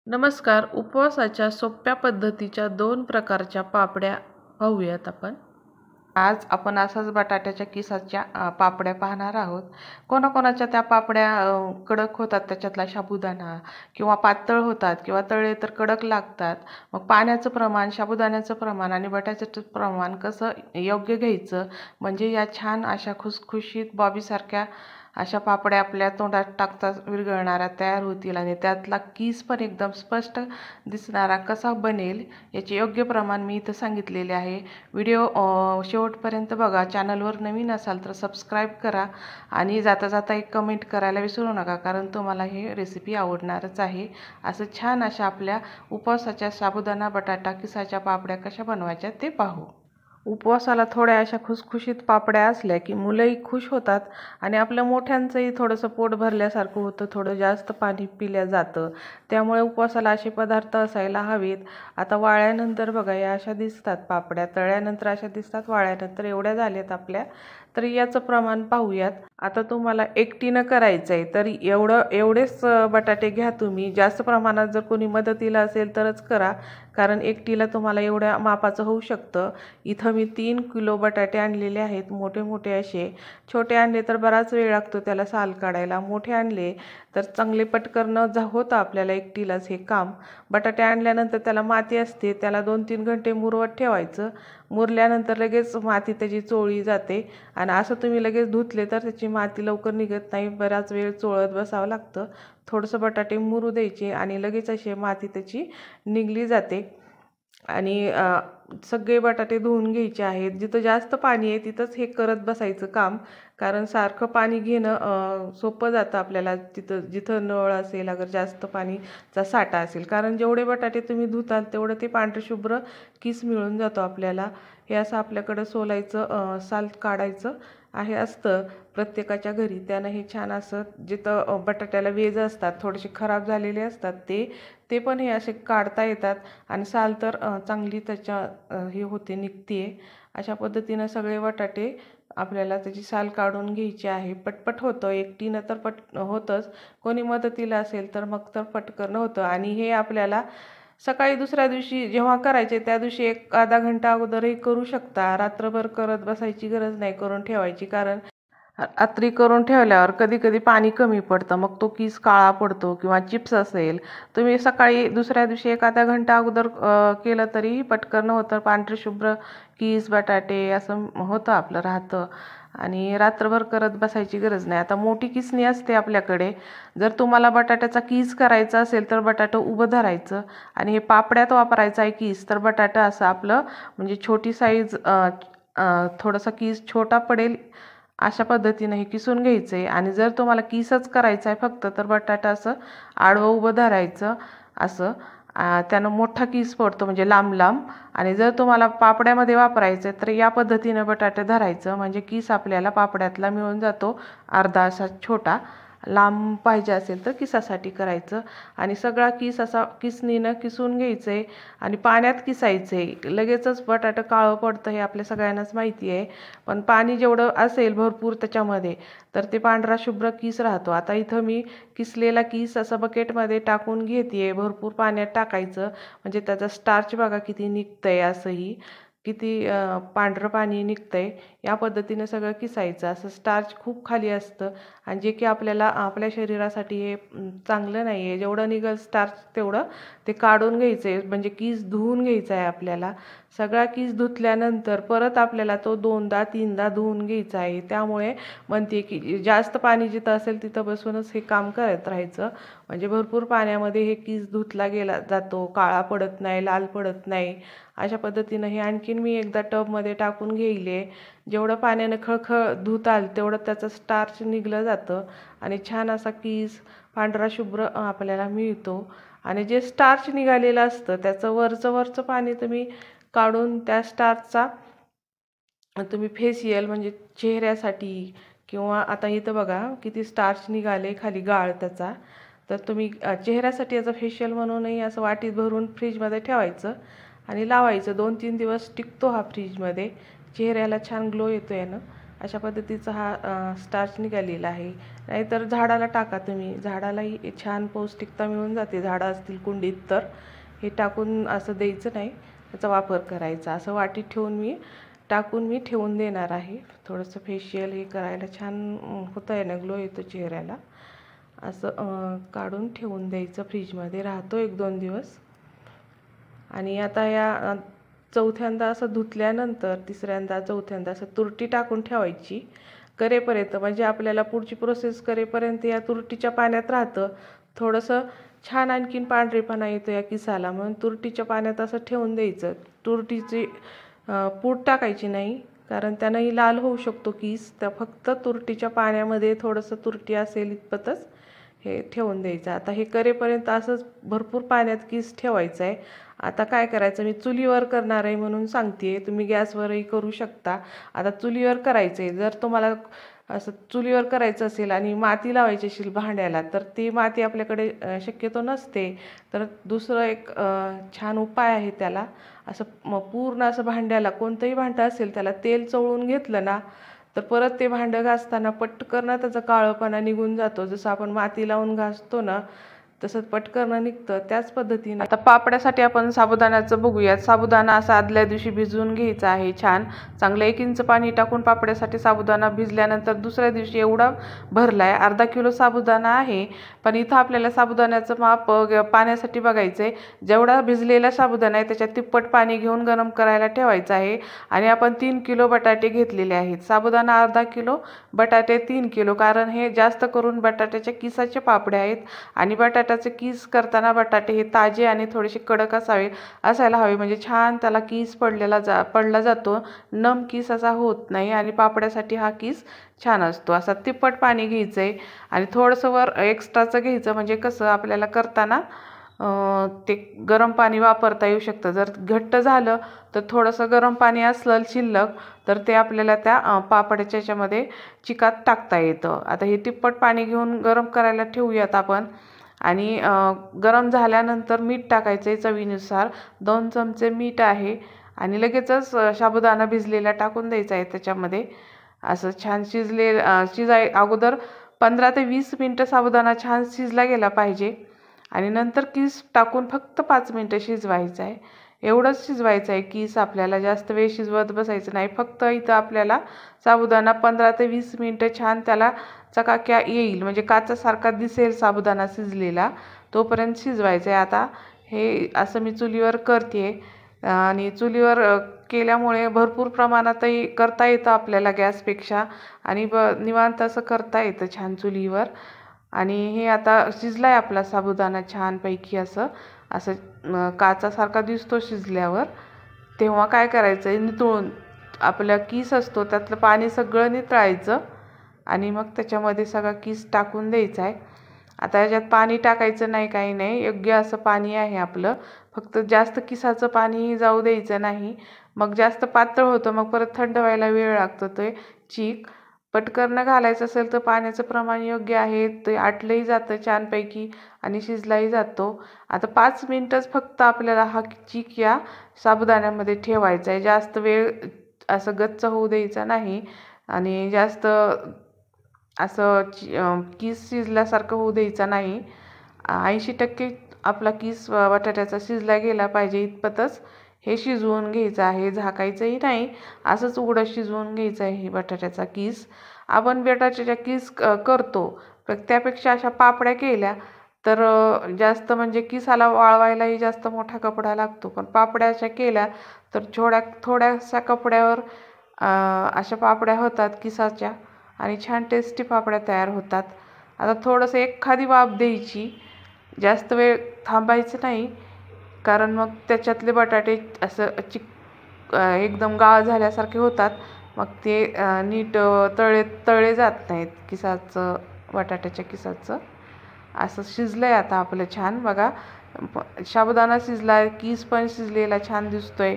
नमस्कार. उपवासाच्या सोप्या पद्धतीच्या 2 प्रकारच्या पापड्या पाहूयात आपण. आज आपण असाच बटाट्याच्या किसाच्या पापड्या पाहणार आहोत. कोणाकोणाच्या त्या पापड्या कडक होतात, त्याच्यातला साबुदाणा किंवा पातळ होतात किंवा तळले तर कडक लागतात. मग पाण्याचं प्रमाण, साबुदाण्याचं प्रमाण आणि बटाट्याचं प्रमाण कसं योग्य घ्यायचं, म्हणजे या छान अशा खुसखुशीत बॉबीसारख्या अशा पापड्या आपल्या तोंडात टाकताच विरघळणाऱ्या तयार होतील आणि त्यातला कीस पण एकदम स्पष्ट दिसणारा कसा बनेल याचे योग्य प्रमाण मी इथं सांगितलेले आहे. व्हिडिओ शेवटपर्यंत बघा. चॅनलवर नवीन असाल तर सबस्क्राईब करा आणि जाता जाता एक कमेंट करायला विसरू नका, कारण तुम्हाला हे रेसिपी आवडणारच आहे. असं छान अशा आपल्या उपवासाच्या साबुदाणा बटाटा किसाच्या पापड्या कशा बनवायच्या ते पाहू. उपवासाला थोड्या अशा खुसखुशीत पापड्या असल्या की मुलंही खुश होतात आणि आपल्या मोठ्यांचंही थोडंसं पोट भरल्यासारखं होतं, थोडं जास्त पाणी पिल्या जातं. त्यामुळे उपवासाला असे पदार्थ असायला हवेत. आता वाळल्यानंतर बघा या अशा दिसतात पापड्या, तळल्यानंतर अशा दिसतात, वाळल्यानंतर एवढ्या झाल्यात आपल्या. तर याचं प्रमाण पाहूयात. आता तुम्हाला एकटीनं करायचं आहे तर एवढेच बटाटे घ्या तुम्ही. जास्त प्रमाणात जर कोणी मदतीला असेल तरच करा, कारण एकटीला तुम्हाला एवढ्या मापाचं होऊ शकतं. इथं मी 3 किलो बटाटे आणलेले आहेत, मोठे मोठे असे. छोटे आणले तर बराच वेळ लागतो त्याला साल काढायला, मोठे आणले तर चांगले पटकन होतं आपल्याला एकटीलाच हे काम. बटाटे आणल्यानंतर त्याला माती असते, त्याला 2-3 घंटे मुरवत ठेवायचं. मुरल्यानंतर लगेच माती त्याची चोळली जाते आणि असं तुम्ही लगेच धुतले तर त्याची माती लवकर निघत नाही, बराच वेळ चोळत बसावं लागतं. थोडंसं बटाटे मुरू द्यायचे आणि लगेच अशी माती त्याची निघली जाते. आणि सगळे बटाटे धुवून घ्यायचे आहेत. जिथं जास्त पाणी आहे तिथंच हे करत बसायचं काम, कारण सारखं पाणी घेणं सोपं जातं आपल्याला तिथं जिथं नळ असेल, अगर जास्त पाणीचा साठा असेल. कारण जेवढे बटाटे तुम्ही धुताल तेवढं ते पांढरशुभ्र किस मिळून जातो आपल्याला. हे असं आपल्याकडं सोलायचं, साल काढायचं आहे असतं प्रत्येकाच्या घरी. त्यानं हे छान असं जिथं बटाट्याला वेज असतात, थोडेसे खराब झालेले असतात ते पण हे असे काढता येतात आणि साल तर चांगली त्याच्या हे होते, निघते. अशा पद्धतीनं सगळे बटाटे आपल्याला त्याची साल काढून घ्यायची आहे. पटपट होतं, एकटीनं तर होतंच, कोणी मदतीला असेल तर मग तर पटकन होतं. आणि हे आपल्याला सकाळी दुसऱ्या दिवशी जेव्हा करायचे त्या दिवशी 1-1/2 घंटा अगोदरही करू शकता. रात्रभर करत बसायची गरज नाही, करून ठेवायची. कारण रात्री करून ठेवल्यावर कधी कधी पाणी कमी पडतं, मग तो किस काळा पडतो. किंवा चिप्स असेल, तुम्ही सकाळी दुसऱ्या दिवशी 1-1/2 घंटा अगोदर केलं तरीही पटकन होतं. पांढरशुभ्र किस बटाटे असं होतं आपलं राहतं आणि रात्रभर करत बसायची गरज नाही. आता मोठी किसणी असते आपल्याकडे. जर तुम्हाला बटाट्याचा किस करायचा असेल तर बटाटं उभं धरायचं आणि हे पापड्यात वापरायचा आहे किस, तर बटाटा असं आपलं म्हणजे छोटी साईज, थोडासा किस छोटा पडेल अशा पद्धतीनं हे किसून घ्यायचं आहे. आणि जर तुम्हाला किसच करायचा आहे फक्त, तर बटाटा असं आडवं उभं धरायचं असं, त्यानं मोठा किस पडतो म्हणजे लांब लांब. आणि जर तुम्हाला पापड्यामध्ये वापरायचं तर या पद्धतीनं बटाटे धरायचं, म्हणजे किस आपल्याला पापड्यातला मिळून जातो अर्धा असा छोटा. लांब पाहिजे असेल तर किसासाठी करायचं. आणि सगळा किस असा किसणीनं किसून घ्यायचं आहे आणि पाण्यात किसायचं आहे. लगेचच बटाटं काळं पडतं हे आपल्या सगळ्यांनाच माहिती आहे, पण पाणी जेवढं असेल भरपूर त्याच्यामध्ये तर ते पांढरा शुभ्र किस राहतो. आता इथं मी किसलेला किस असं बकेटमध्ये टाकून घेते. भरपूर पाण्यात टाकायचं, म्हणजे त्याचा स्टार्च बघा किती निघतंय, असंही किती पांढरं पाणी निघतंय. या पद्धतीनं सगळं किसायचं. असं स्टार्च खूप खाली असतं आणि जे की आपल्याला आपल्या शरीरासाठी हे चांगलं नाही आहे. जेवढं निघेल स्टार्च तेवढं ते काढून घ्यायचं आहे, म्हणजे किस धुवून घ्यायचा आहे आपल्याला. सगळा किस धुतल्यानंतर परत आपल्याला तो 2दा-3दा धुवून घ्यायचा आहे. त्यामुळे म्हणते की जास्त पाणी जिथं असेल तिथं बसूनच हे काम करत राहायचं, म्हणजे भरपूर पाण्यामध्ये हे किस धुतला गेला जातो, काळा पडत नाही, लाल पडत नाही. अशा पद्धतीनं हे आणखीन मी एकदा टबमध्ये टाकून घेईले. जेवढं पाण्यानं खळखळ धुताल तेवढं त्याचं स्टार्च निघलं जातं आणि छान असा किस पांढरा शुभ्र आपल्याला मिळतो. आणि जे स्टार्च निघालेलं असतं त्याचं वरचं पाणी तुम्ही काढून त्या स्टार्चचा तुम्ही फेशियल म्हणजे चेहऱ्यासाठी, किंवा आता इथं बघा किती स्टार्च निघाले खाली गाळ त्याचा, तर तुम्ही चेहऱ्यासाठी याचं फेशियल म्हणूनही असं वाटीत भरून फ्रीजमध्ये ठेवायचं आणि लावायचं. 2-3 दिवस टिकतो हा फ्रीजमध्ये. चेहऱ्याला छान ग्लो येतो यानं. अशा पद्धतीचा हा स्टार्च निघालेला आहे। नाहीतर झाडाला टाका तुम्ही, झाडालाही छान पौष्टिकता मिळून जाते। झाडं असतील कुंडीत तर हे टाकून असं द्यायचं नाही, त्याचा वापर करायचा। असं वाटीत ठेवून मी ठेवून देणार आहे। थोडंसं फेशियल हे करायला छान होतं आहे ना, ग्लो येतो चेहऱ्याला। असं काढून ठेवून द्यायचं, फ्रीजमध्ये राहतो 1-2 दिवस। आणि आता या चौथ्यांदा असं धुतल्यानंतर तिसऱ्यांदा चौथ्यांदा असं तुरटी टाकून ठेवायची करेपर्यंत, म्हणजे आपल्याला पुढची प्रोसेस करेपर्यंत या तुरटीच्या पाण्यात राहतं। थोडंसं छान आणखीन पांढरेपणा येतो या किसाला, म्हणून तुरटीच्या पाण्यात असं ठेवून द्यायचं। तुरटीची पूड टाकायची नाही, कारण त्यानंही लाल होऊ शकतो केस। त्या फक्त तुरटीच्या पाण्यामध्ये थोडंसं तुरटी असेल इतपतच हे ठेवून द्यायचं। आता हे करेपर्यंत असंच भरपूर पाण्यात केस ठेवायचं आहे। आता काय करायचं, मी चुलीवर करणार आहे म्हणून सांगते, तुम्ही गॅसवरही करू शकता। आता चुलीवर करायचं आहे। जर तुम्हाला असं चुलीवर करायचं असेल आणि माती लावायची असेल भांड्याला, तर ती माती आपल्याकडे शक्यतो नसते, तर दुसरं एक छान उपाय आहे त्याला। असं पूर्ण असं भांड्याला, कोणतंही भांडं असेल त्याला तेल चोळून घेतलं ना, तर परत ते भांडं घासताना पटकन त्याचा काळोपणा निघून जातो। जसं आपण माती लावून घासतो ना, तसंच पटकन निघतं। त्याच पद्धतीने आता पापड्यासाठी आपण साबुदाण्याचं बघूयात। साबुदाणा असा आदल्या दिवशी भिजवून घ्यायचा आहे छान चांगलं। 1 इंच पाणी टाकून पापड्यासाठी साबुदाणा भिजल्यानंतर दुसऱ्या दिवशी एवढा भरलाय, अर्धा किलो साबुदाणा आहे। पण इथं आपल्याला साबुदाण्याचं माप पाण्यासाठी बघायचं आहे। जेवढा भिजलेला साबुदाणा आहे त्याच्यात तिप्पट पाणी घेऊन गरम करायला ठेवायचं आहे। आणि आपण 3 किलो बटाटे घेतलेले आहेत। साबुदाणा अर्धा किलो, बटाटे 3 किलो, कारण हे जास्त करून बटाट्याच्या किसाचे पापडे आहेत। आणि बटाट्याचे किस करताना बटाटे हे ताजे आणि थोडेसे कडक असायला हवे, म्हणजे छान त्याला किस पडला जातो, नम किस असा होत नाही। आणि पापड्यासाठी हा किस छान असतो। असा तिप्पट पाणी घ्यायचं आहे आणि थोडंसं वर एक्स्ट्राचं घ्यायचं, म्हणजे कसं आपल्याला करताना ते गरम पाणी वापरता येऊ शकतं। जर घट्ट झालं तर थोडंसं गरम पाणी असलं शिल्लक, तर ते आपल्याला त्या पापड्याच्या ह्याच्यामध्ये चिकात टाकता येतं। आता हे तिप्पट पाणी घेऊन गरम करायला ठेवूयात आपण। आणि गरम झाल्यानंतर मीठ टाकायचं आहे चवीनुसार, 2 चमचे मीठ आहे। आणि लगेचच साबुदाणा भिजलेला टाकून द्यायचा आहे त्याच्यामध्ये। असं छान अगोदर 15 ते 20 मिनटं साबुदाणा छान शिजला गेला पाहिजे। आणि नंतर किस टाकून फक्त 5 मिनटं शिजवायचं आहे। एवढंच शिजवायचं आहे किस, आपल्याला जास्त वेळ शिजवत बसायचं नाही। फक्त इथं आपल्याला साबुदाणा 15 ते 20 मिनटं छान त्याला चकाक्या येईल, म्हणजे काचासारखा दिसेल साबुदाणा शिजलेला, तोपर्यंत शिजवायचं आहे। आता हे असं मी चुलीवर करते, आणि चुलीवर केल्यामुळे भरपूर प्रमाणातही करता येतं आपल्याला गॅसपेक्षा, आणि निवांत असं करता येतं छान चुलीवर। आणि हे आता शिजलाय आपला साबुदाणा छानपैकी, असं काचासारखा दिसतो शिजल्यावर। तेव्हा काय करायचं आहे, नितळून आपला किस असतो त्यातलं पाणी सगळं नितळायचं आणि मग त्याच्यामध्ये सगळा किस टाकून द्यायचा आहे। आता याच्यात पाणी टाकायचं नाही, काही नाही, योग्य असं पाणी आहे आपलं। फक्त जास्त किसाचं पाणी जाऊ द्यायचं नाही, मग जास्त पातळ होतं, मग परत थंड व्हायला वेळ लागतो ते चीक। पटकन घालायचं असेल तर पाण्याचं प्रमाण योग्य आहे, ते आटलंही जातं छानपैकी आणि शिजलाही जातो। आता 5 मिनटंच फक्त आपल्याला हा चीक या साबुदाण्यामध्ये ठेवायचा आहे, जास्त वेळ असं गच्च होऊ द्यायचा नाही आणि जास्त असं किस शिजल्यासारखं होऊ द्यायचा नाही। 80% आपला किस बटाट्याचा शिजला गेला पाहिजे इतपतच हे शिजवून घ्यायचं आहे, झाकायचंही नाही, असंच उघडं शिजवून घ्यायचं आहे हे बटाट्याचा किस। आपण बटाट्याच्या किस करतो, त्यापेक्षा अशा पापड्या केल्या तर जास्त, म्हणजे किसाला वाळवायलाही जास्त मोठा कपडा लागतो, पण पापड्या अशा केल्या तर थोड्याशा कपड्यावर अशा पापड्या होतात किसाच्या, आणि छान टेस्टी पापड्या तयार होतात। आता थोडंसं एखादी वाफ द्यायची, जास्त वेळ थांबायचं नाही, कारण मग त्याच्यातले बटाटे असं एकदम गाळ झाल्यासारखे होतात, मग ते नीट तळले जात नाहीत बटाट्याच्या किसाचं। असं शिजलंय आता आपलं छान, बघा साबुदाणा शिजला, किस पण शिजलेला छान दिसतोय।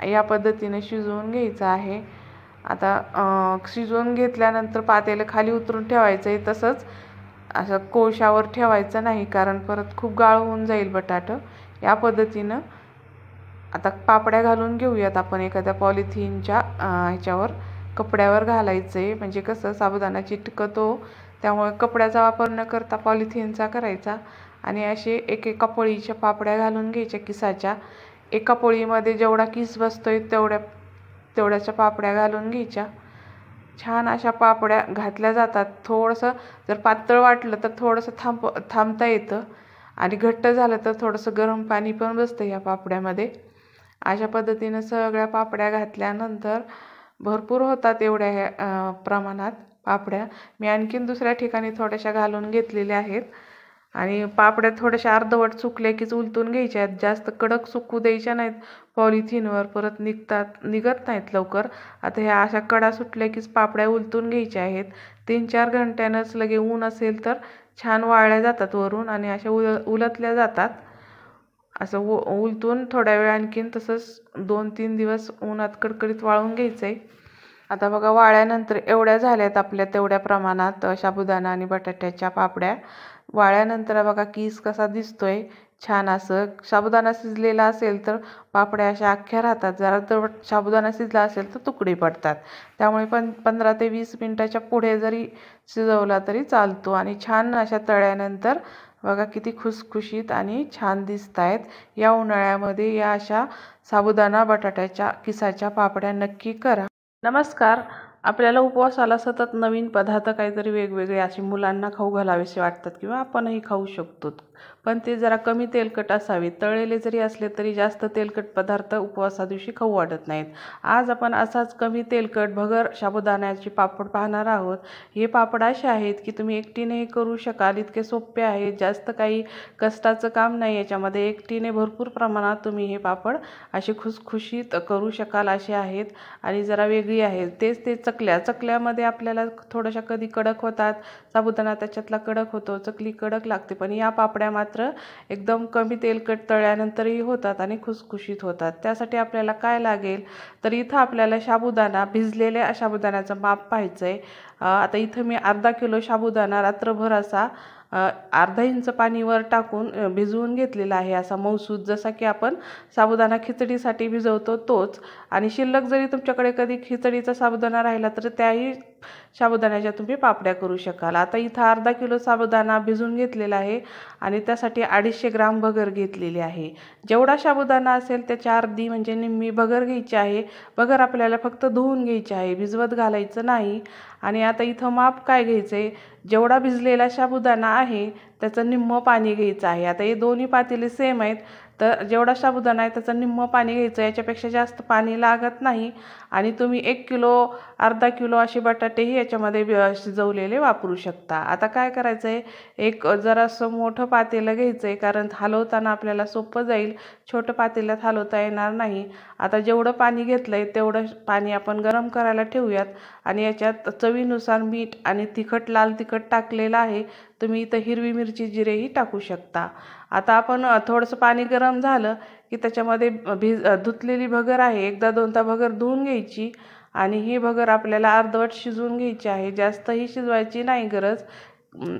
या पद्धतीने शिजवून घ्यायचं आहे। आता शिजवून घेतल्यानंतर पातेलं खाली उतरून ठेवायचं आहे, तसंच असं कोळशावर ठेवायचं नाही, कारण परत खूप गाळ होऊन जाईल बटाटं। या पद्धतीनं आता पापड्या घालून घेऊयात आपण एखाद्या पॉलिथिनच्या ह्याच्यावर, कपड्यावर घालायचे, म्हणजे कसं साबुदाणा चिटकतो, त्यामुळे कपड्याचा वापर न करता पॉलिथिनचा करायचा आणि असे एकेका पोळीच्या पापड्या घालून घ्यायच्या किसाच्या. एका पोळीमध्ये जेवढा किस बसतोय तेवढ्याच्या पापड्या घालून घ्यायच्या. छान अशा पापड्या घातल्या जातात. थोडंसं जर पातळ वाटलं तर थोडंसं थांबता येतं आणि घट्ट झालं तर थोडंसं गरम पाणी पण बसतं या पापड्यामध्ये. अशा पद्धतीनं सगळ्या पापड्या घातल्यानंतर भरपूर होतात एवढ्या ह्या प्रमाणात पापड्या. मी आणखीन दुसऱ्या ठिकाणी थोड्याशा घालून घेतलेल्या आहेत आणि पापड्या थोड्याशा अर्धवट सुकल्या कीच उलटून घ्यायच्या आहेत. जास्त कडक सुकू द्यायच्या नाहीत, पॉलिथिनवर परत निघत नाहीत लवकर. आता ह्या अशा कडा सुटल्या कीच पापड्या उलटून घ्यायच्या आहेत. 3-4 घंट्यानंच लगे ऊन असेल तर छान वाळल्या जातात वरून आणि अशा उलटल्या जातात. असं उलटून थोड्या वेळ आणखीन तसंच 2-3 दिवस उन्हात कडकडीत वाळून घ्यायचं आहे. आता बघा वाळल्यानंतर एवढ्या झाल्यात आपल्या तेवढ्या प्रमाणात साबुदाणा आणि बटाट्याच्या पापड्या. वाळल्यानंतर बघा किस कसा दिसतोय छान. असं साबुदाणा शिजलेला असेल तर पापड्या अशा अख्ख्या राहतात, जरा तर साबुदाणा शिजला असेल तर तुकडे पडतात. त्यामुळे 15 ते 20 मिनिटाच्या पुढे जरी शिजवला तरी चालतो. आणि छान अशा तळल्यानंतर बघा किती खुसखुशीत आणि छान दिसत आहेत. या उन्हाळ्यामध्ये या अशा साबुदाणा बटाट्याच्या किसाच्या पापड्या नक्की करा. नमस्कार. आपल्याला उपवासाला सतत नवीन पदार्थ काहीतरी वेगवेगळे असे मुलांना खाऊ घालावेसे वाटतात किंवा आपणही खाऊ शकतो, पण ते जरा कमी तेलकट असावे. तळलेले जरी असले तरी जास्त तेलकट पदार्थ उपवासा दिवशी खाऊ वाटत नाहीत. आज आपण असाच कमी तेलकट भगर साबुदाण्याचे पापड पाहणार आहोत. हे पापड असे आहेत की तुम्ही एकटीनेही करू शकाल, इतके सोपे आहेत, जास्त काही कष्टाचं काम नाही याच्यामध्ये. एकटीने भरपूर प्रमाणात तुम्ही हे पापड असे खुसखुशीत करू शकाल असे आहेत आणि जरा वेगळी आहेत. ते चकल्यामध्ये आपल्याला थोड्याशा कधी कडक होतात, साबुदाणा त्याच्यातला कडक होतो, चकली कडक लागते, पण या पापड्या मात्र एकदम कमी तेलकट तळल्यानंतरही होतात आणि खुसखुशीत होतात. त्यासाठी आपल्याला काय लागेल तर इथं आपल्याला भिजलेल्या साबुदाण्याचं माप पाहायचं आहे. आता इथं मी अर्धा किलो साबुदाणा रात्रभर असा अर्धा इंच पाणी वर टाकून भिजवून घेतलेला आहे, असा मऊसूद, जसा की आपण साबुदाणा खिचडीसाठी भिजवतो तोच. आणि शिल्लक जरी तुमच्याकडे कधी खिचडीचा साबुदाणा राहिला तर त्याही साबुदाण्याच्या तुम्ही पापड्या करू शकाल. आता इथं अर्धा किलो साबुदाणा भिजवून घेतलेला आहे आणि त्यासाठी 250 ग्राम भगर घेतलेली आहे. जेवढा साबुदाणा असेल त्याच्या अर्धी म्हणजे निम्मी भगर घ्यायची आहे. भगर आपल्याला फक्त धुवून घ्यायची आहे, भिजवत घालायचं नाही. आणि आता इथं माप काय घ्यायचं आहे, जेवढा भिजलेला साबुदाणा आहे त्याचं निम्मं पाणी घ्यायचं आहे. आता हे दोन्ही पातेले सेम आहेत, तर जेवढा साबुदाणा आहे त्याचं निम्मं पाणी घ्यायचं, याच्यापेक्षा जास्त पाणी लागत नाही. आणि तुम्ही 1 किलो अर्धा किलो असे बटाटेही याच्यामध्ये शिजवलेले वापरू शकता. आता काय करायचं आहे, एक जरासं मोठं पातेलं घ्यायचं आहे, कारण हलवताना आपल्याला सोपं जाईल, छोटं पातेल्यात हलवता येणार नाही. आता जेवढं पाणी घेतलं आहे तेवढं पाणी आपण गरम करायला ठेवूयात आणि याच्यात चवीनुसार मीठ आणि लाल तिखट टाकलेलं आहे. तुम्ही इथं हिरवी मिरची जिरेही टाकू शकता. आता आपण थोडंसं पाणी गरम झालं की त्याच्यामध्ये धुतलेली भगर आहे, एकदा दोनदा भगर धुवून घ्यायची आणि ही भगर आपल्याला अर्धवट शिजवून घ्यायची आहे, जास्तही शिजवायची नाही गरज.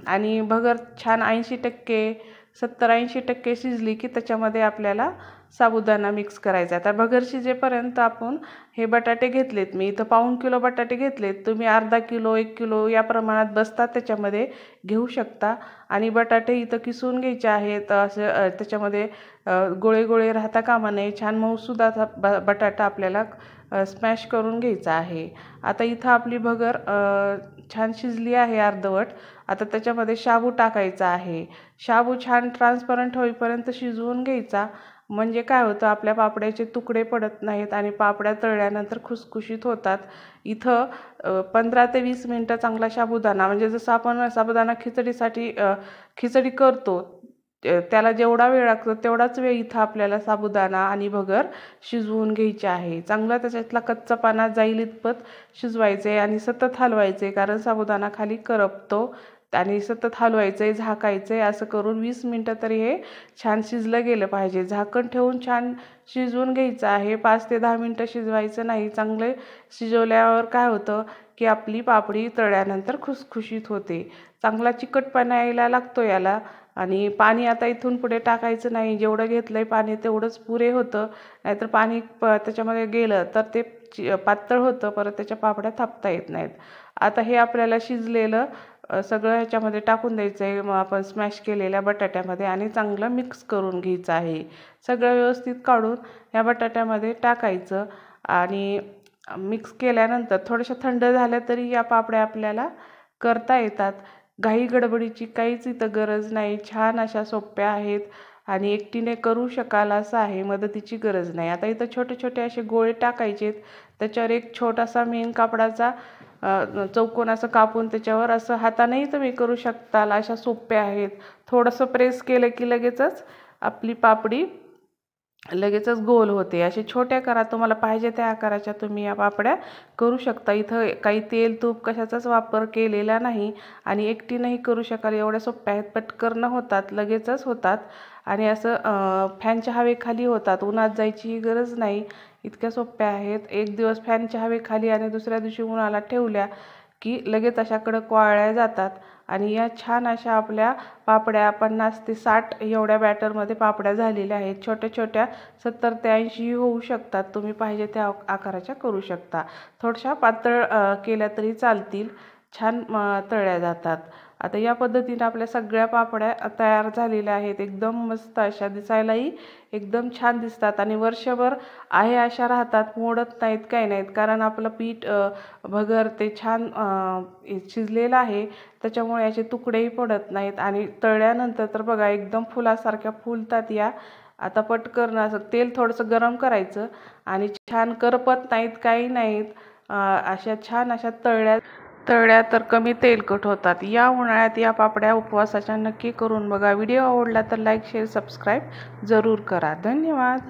आणि भगर छान 80% 70-80% शिजली की त्याच्यामध्ये आपल्याला साबुदाणा मिक्स करायचा. आता भगर शिजेपर्यंत आपण हे बटाटे घेतलेत, मी इथं 1/4 किलो बटाटे घेतलेत, तुम्ही अर्धा किलो 1 किलो या प्रमाणात बसतात त्याच्यामध्ये घेऊ शकता. आणि बटाटे इथं किसून घ्यायचे आहेत, असं त्याच्यामध्ये गोळे गोळे राहता कामा नये, छान मऊसूद असा बटाटा आपल्याला स्मॅश करून घ्यायचा आहे. आता इथं आपली भगर छान शिजली आहे अर्धवट. आता त्याच्यामध्ये शाबू टाकायचा आहे. शाबू छान ट्रान्सपरंट होईपर्यंत शिजवून घ्यायचा, म्हणजे काय होतं, आपल्या पापड्याचे तुकडे पडत नाहीत आणि पापड्या तळल्यानंतर खुसखुशीत होतात. इथं 15 ते 20 मिनटं चांगला साबुदाणा, म्हणजे जसं आपण साबुदाणा खिचडीसाठी खिचडी करतो त्याला जेवढा वेळ लागतो तेवढाच वेळ इथं आपल्याला साबुदाणा आणि भगर शिजवून घ्यायची आहे. चांगला त्याच्यातला कच्चापणा जाईल इतपत शिजवायचे आणि सतत हलवायचे, कारण साबुदाणा खाली करपतो. आणि सतत हलवायचं, झाकायचं, असं करून 20 मिनटं तरी हे छान शिजलं गेलं पाहिजे. झाकण ठेवून छान शिजवून घ्यायचं आहे, 5 ते 10 मिनटं शिजवायचं नाही. चांगले शिजवल्यावर काय होतं की आपली पापडी तळल्यानंतर खुसखुशीत होते. चांगला चिकटपणा यायला लागतो याला. आणि पाणी आता इथून पुढे टाकायचं नाही, जेवढं घेतलंय पाणी तेवढंच पुरे होतं, नाहीतर पाणी त्याच्यामध्ये गेलं तर ते पातळ होतं, परत त्याच्या पापड्या थापता येत नाहीत। आता हे आपल्याला शिजलेलं सगळं ह्याच्यामध्ये टाकून द्यायचं आहे, मग आपण स्मॅश केलेल्या बटाट्यामध्ये, आणि चांगलं मिक्स करून घ्यायचं आहे। सगळं व्यवस्थित काढून ह्या बटाट्यामध्ये टाकायचं आणि मिक्स केल्यानंतर थोड्याशा थंड झाल्या तरी या पापड्या आपल्याला करता येतात। घाई गडबडीची काहीच इथं गरज नाही, छान अशा सोप्या आहेत आणि एकटीने करू शकाल असं आहे, मदतीची गरज नाही। आता इथं छोटे छोटे असे गोळे टाकायचेत, त्याच्यावर एक छोटासा मेन कापडाचा चौकोन असं कापून त्याच्यावर असं हातानेही तुम्ही करू शकताल, अशा सोप्या आहेत। थोडंसं प्रेस केलं की लगेचच आपली पापडी लगेचच गोल होते। असे छोट्या करा, तुम्हाला पाहिजे त्या आकाराच्या तुम्ही या पापड्या करू शकता। इथं काही तेल तूप कशाचाच वापर केलेला नाही आणि एकटीनेही करू शकाल, एवढ्या सोप्या आहेत, पटकन होतात, लगेचच होतात आणि असं फॅनच्या हवेखाली होतात, उन्हात जायची गरज नाही, इतक्या सोप्या आहेत। एक दिवस फॅनच्या हवेखाली आणि दुसऱ्या दिवशी उन्हाला ठेवल्या की लगेच अशा कडक वाळल्या जातात आणि या छान अशा आपल्या पापड्या 50 ते 60 एवढ्या बॅटरमध्ये पापड्या झालेल्या आहेत। छोट्या छोट्या 70 ते 80 होऊ शकतात, तुम्ही पाहिजे त्या आकाराच्या करू शकता। थोड्याशा पातळ केल्या तरी चालतील, छान तळल्या जातात। आता या पद्धतीने आपल्या सगळ्या पापड्या तयार झालेल्या आहेत, एकदम मस्त अशा, दिसायलाही एकदम छान दिसतात आणि वर्षभर आहे अशा राहतात, मोडत नाहीत, काही नाहीत, कारण आपलं पीठ भगर ते छान शिजलेलं आहे, त्याच्यामुळे याचे तुकडेही पडत नाहीत आणि तळल्यानंतर तर बघा एकदम फुलासारख्या फुलतात या। आता पटकन असं तेल थोडंसं गरम करायचं आणि छान करपत नाहीत, काही नाहीत, अशा छान अशा तळल्या तर कमी तेलकट होतात। या उन्हाळ्यात या पापड्या उपवासाच्या नक्की करून बघा। व्हिडिओ आवडला तर लाईक शेअर सबस्क्राईब जरूर करा। धन्यवाद।